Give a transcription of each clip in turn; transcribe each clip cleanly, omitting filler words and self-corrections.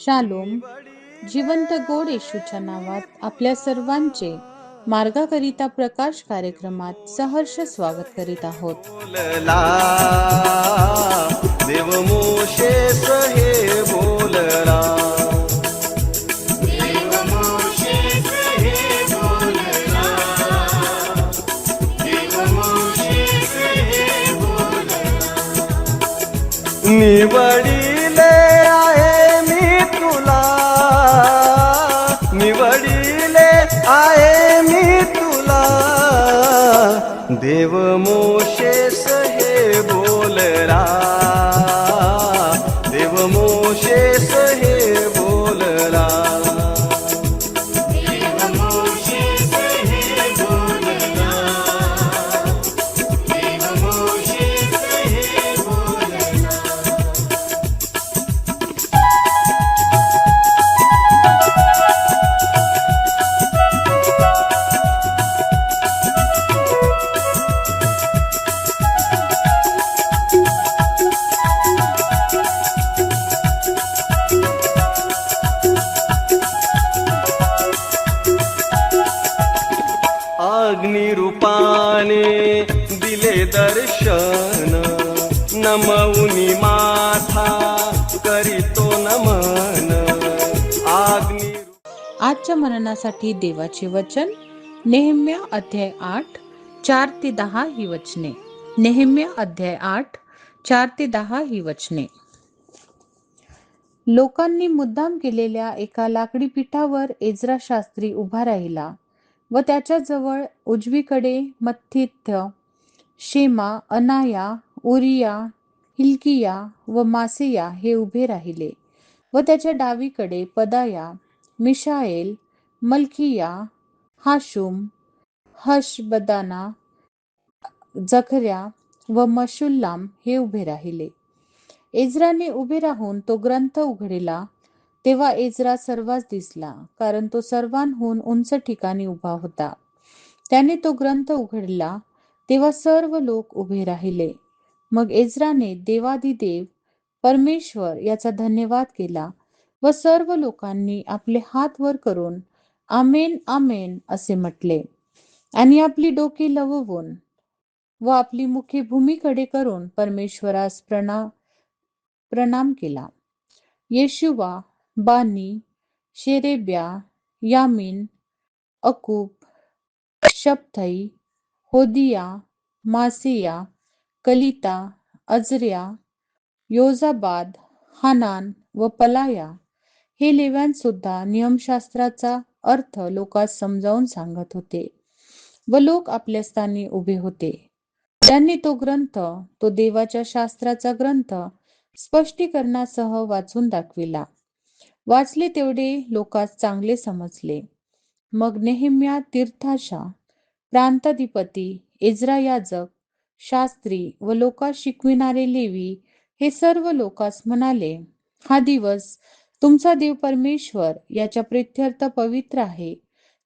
Shalom. जिवंत गोड येशूच्या नावात आपल्या सर्वांचे मार्गाकरिता प्रकाश कार्यक्रमात सहर्ष स्वागत करीत आहोत. बोलला देव मोशेस हे बोलला, देव मोशेस हे बोलला, देव मोशेस हे बोलला. निवडिले आहे मी तुला, निवडिले आहे मी तुला, देव मोशेस हे बोलला, देव मोशेस हे बोलला, देव मोशेस हे बोलला, देव मोशेस हे बोलला. अग्निरूपाने दिले दर्शन, नमऊनी माथा करीतो नमन. आजच्या मननासाठी देवाचे वचन नेहम्या अध्याय 8 4 ते 10 ही वचने. नेहम्या अध्याय 8 4 ते 10 ही वचने. लोकांनी मुद्दाम केलेल्या एका लाकडी पिठावर एज्रा शास्त्री उभा राहिला व त्याच्याजवळ उजवीकडे मत्थिथ्य, शेमा, अनाया, उरिया, हिल्किया व मासेया हे उभे राहिले व त्याच्या डावीकडे पदाया, मिशाएल, मल्किया, हाशुम, हशबदाना, जखर्या व मशुल्लाम हे उभे राहिले. एज्राने उभे राहून तो ग्रंथ उघडला तेव्हा एज्रा सर्वांस दिसला, कारण तो सर्वांहून उंच ठिकाणी उभा होता. त्याने तो ग्रंथ उघडला तेव्हा सर्व लोक उभे राहिले. मग एज्राने देवादिदेव परमेश्वर याचा धन्यवाद केला व सर्व लोकांनी आपले हात वर करून आमेन आमेन असे म्हटले आणि आपली डोके लववून व आपली मुखे भूमीकडे करून परमेश्वरास प्रणाम केला. येशुवा, बानी, शेरेब्या, यामीन, अकूब, शब्थई, होदिया, मासिया, कलिता, अजर्या, योजाबाद, हानान व पलाया हे लेव्यांसुद्धा नियमशास्त्राचा अर्थ लोकांस समजावून सांगत होते व लोक आपल्या स्थानी उभे होते. त्यांनी तो ग्रंथ, तो देवाच्या शास्त्राचा ग्रंथ स्पष्टीकरणासह वाचून दाखविला. वाचले तेवढे लोकांस चांगले समजले. मग नेहम्या तीर्थाशा, प्रांताधिपती, एज्रा याजक, शास्त्री व लोकांस शिकविणारे लेवी हे सर्व लोकांस म्हणाले, हा दिवस तुमचा देव परमेश्वर याच्या प्रित्यर्थ पवित्र आहे,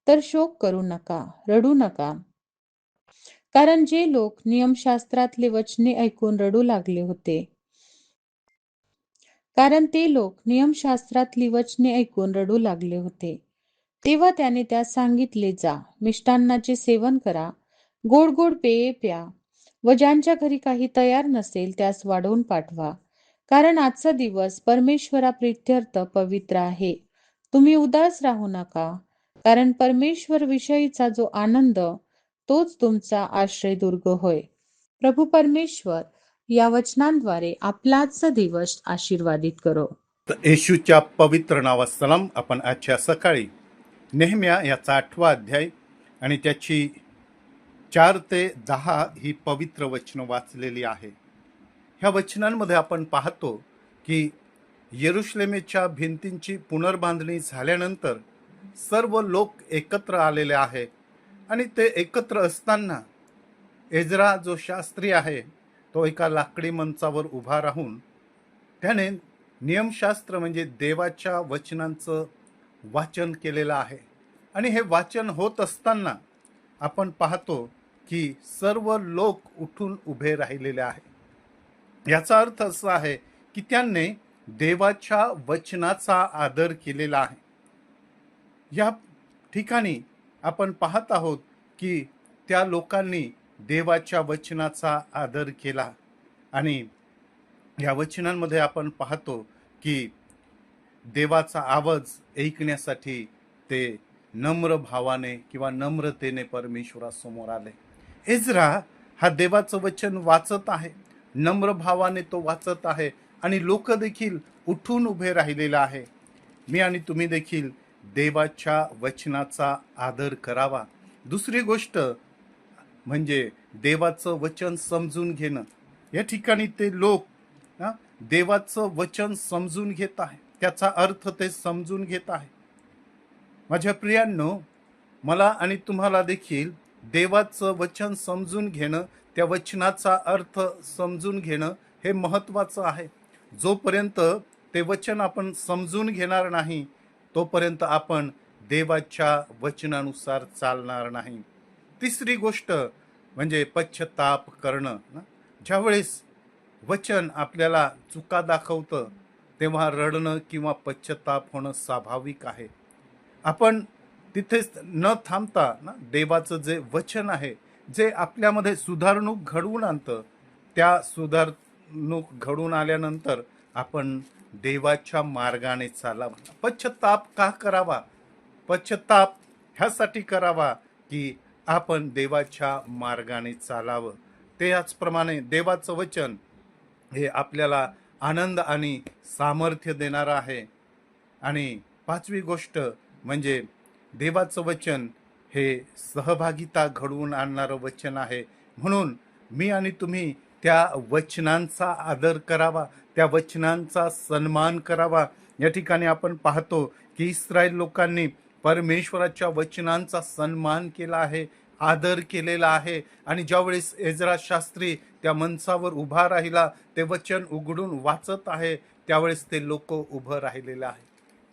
तर शोक करू नका, रडू नका. कारण जे लोक नियमशास्त्रातले वचने ऐकून रडू लागले होते, कारण ते लोक नियमशास्त्रातली वचने ऐकून रडू लागले होते, तेव्हा त्याने त्यास सांगितले, जा, मिष्टान्नाचे सेवन करा, गोड गोड पेये प्या व ज्यांच्या घरी काही तयार नसेल त्यास वाढवून पाठवा, कारण आजचा दिवस परमेश्वरा प्रित्यर्थ पवित्र आहे. तुम्ही उदास राहू नका, कारण परमेश्वर विषयीचा जो आनंद तोच तुमचा आश्रयदुर्ग होय. प्रभू परमेश्वर या वचनांद्वारे आपला आजचा दिवस आशीर्वादित करो. येशूच्या पवित्र नावात सलाम. आपण आजच्या सकाळी नेहम्या याचा 8वा अध्याय आणि त्याची 4 ते 10 ही पवित्र वचनं वाचलेली आहे. ह्या वचनांमध्ये आपण पाहतो की येरुशलेमेच्या भिंतींची पुनर्बांधणी झाल्यानंतर सर्व लोक एकत्र आलेले आहे आणि ते एकत्र असताना एज्रा जो शास्त्री आहे तो एका लाकडी मंचावर उभा राहून त्याने नियमशास्त्र म्हणजे देवाच्या वचनांचं वाचन केलेलं आहे. आणि हे वाचन होत असताना आपण पाहतो की सर्व लोक उठून उभे राहिलेले आहे. याचा अर्थ असा आहे की त्यांनी देवाच्या वचनाचा आदर केलेला आहे. या ठिकाणी आपण पाहत आहोत की त्या लोकांनी देवाच्या वचनाचा आदर केला आणि या वचनांमध्ये आपण पाहतो की देवाचा आवाज ऐकण्यासाठी ते नम्र भावाने किंवा नम्रतेने परमेश्वरासमोर आले. एजरा हा देवाचं वचन वाचत आहे, नम्र भावाने तो वाचत आहे आणि लोक देखील उठून उभे राहिलेला आहे. मी आणि तुम्ही देखील देवाच्या वचनाचा आदर करावा. दुसरी गोष्ट म्हणजे देवाचं वचन समजून घेणं. या ठिकाणी ते लोक देवाचं वचन समजून घेत आहे, त्याचा अर्थ ते समजून घेत आहे. माझ्या प्रियांनो, मला आणि तुम्हाला देखील देवाचं वचन समजून घेणं, त्या वचनाचा अर्थ समजून घेणं हे महत्त्वाचं आहे. जोपर्यंत ते वचन आपण समजून घेणार नाही तोपर्यंत आपण देवाच्या वचनानुसार चालणार नाही. तिसरी गोष्ट म्हणजे पश्चाताप करणं. ज्यावेळेस वचन आपल्याला चुका दाखवतं तेव्हा रडणं किंवा पश्चाताप होणं स्वाभाविक आहे. आपण तिथेच न थांबता देवाचं जे वचन आहे, जे आपल्यामध्ये सुधारणूक घडवून आणतं, त्या सुधारणूक घडून आल्यानंतर आपण देवाच्या मार्गाने चालावं. पश्चाताप का करावा? पश्चाताप ह्यासाठी करावा की आपण देवाच्या मार्गाने चालावं. त्याचप्रमाणे देवाचं वचन हे आपल्याला आनंद आणि सामर्थ्य देणारं आहे. आणि पाचवी गोष्ट म्हणजे देवाचं वचन हे सहभागिता घडवून आणणारं वचन आहे. म्हणून मी आणि तुम्ही त्या वचनांचा आदर करावा, त्या वचनांचा सन्मान करावा. या ठिकाणी आपण पाहतो की इस्रायल लोकांनी परमेश्वराच्या वचनांचा सन्मान केला आहे, आदर केलेला आहे. आणि ज्यावेळेस एजरा शास्त्री त्या मंचावर उभा राहिला, ते वचन उघडून वाचत आहे, त्यावेळेस ते लोक उभं राहिलेलं आहे.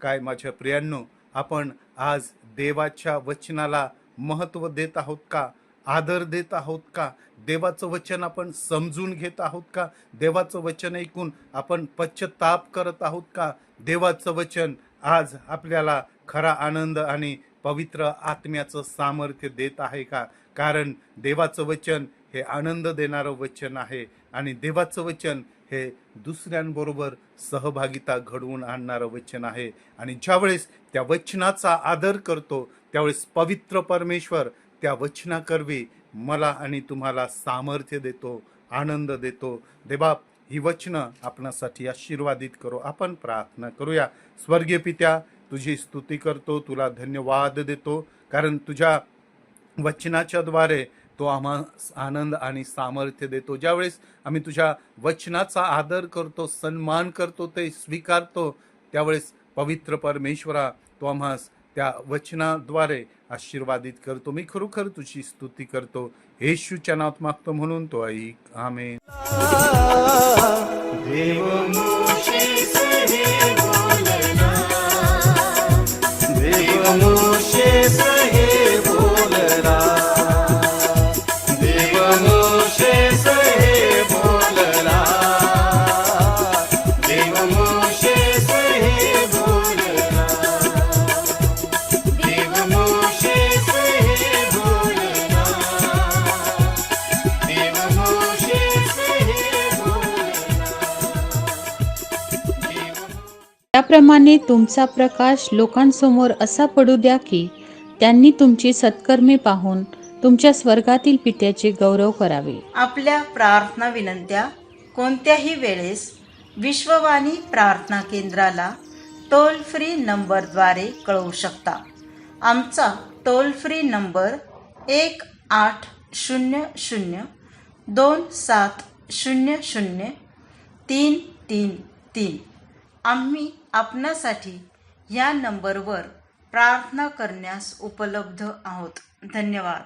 काय माझ्या प्रियांनो, आपण आज देवाच्या वचनाला महत्त्व देत आहोत का? आदर देत आहोत का? देवाचं वचन आपण समजून घेत आहोत का? देवाचं वचन ऐकून आपण पश्चाताप करत आहोत का? देवाचं वचन आज आपल्याला खरा आनंद आणि पवित्र आत्म्याचं सामर्थ्य देत आहे का? कारण देवाचं वचन हे आनंद देणारं वचन आहे आणि देवाचं वचन हे दुसऱ्यांबरोबर सहभागिता घडवून आणणारं वचन आहे. आणि ज्यावेळेस त्या वचनाचा आदर करतो त्यावेळेस पवित्र परमेश्वर त्या वचनाकरवी मला आणि तुम्हाला सामर्थ्य देतो, आनंद देतो. देवा, ही वचनं आपणासाठी आशीर्वादित करो. आपण प्रार्थना करूया. स्वर्गीय पित्या, तुझी स्तुती करतो, तुला धन्यवाद देतो, कारण तुझ्या वचनाच्या द्वारे तो आम्हाला आनंद आणि सामर्थ्य देतो. ज्यावेळेस आम्ही तुझ्या वचनाचा आदर करतो, सन्मान करतो, ते स्वीकारतो, त्यावेळेस पवित्र परमेश्वरा तो आम्हास त्या वचनाद्वारे आशीर्वादित करतो. मी खरोखर तुझी स्तुती करतो. येशूच्या नावात मागतो म्हणून तो ऐक. आमेन. देव मोशेस हे बोलला, देव मोशेस हे बोलला, देव मोशेस हे बोलला, देव मोशेस हे बोलला, देव मोशेस हे बोलला, देव मोशेस हे बोलला. त्याप्रमाणे तुमचा प्रकाश लोकांसमोर असा पडू द्या की त्यांनी तुमची सत्कर्मे पाहून तुमच्या स्वर्गातील पित्याचे गौरव करावे. आपल्या प्रार्थना विनंत्या कोणत्याही वेळेस विश्ववाणी प्रार्थना केंद्राला टोल फ्री नंबरद्वारे कळवू शकता. आमचा टोल फ्री नंबर 1-800-2700-333. आम्ही आपणासाठी या नंबरवर प्रार्थना करण्यास उपलब्ध आहोत. धन्यवाद.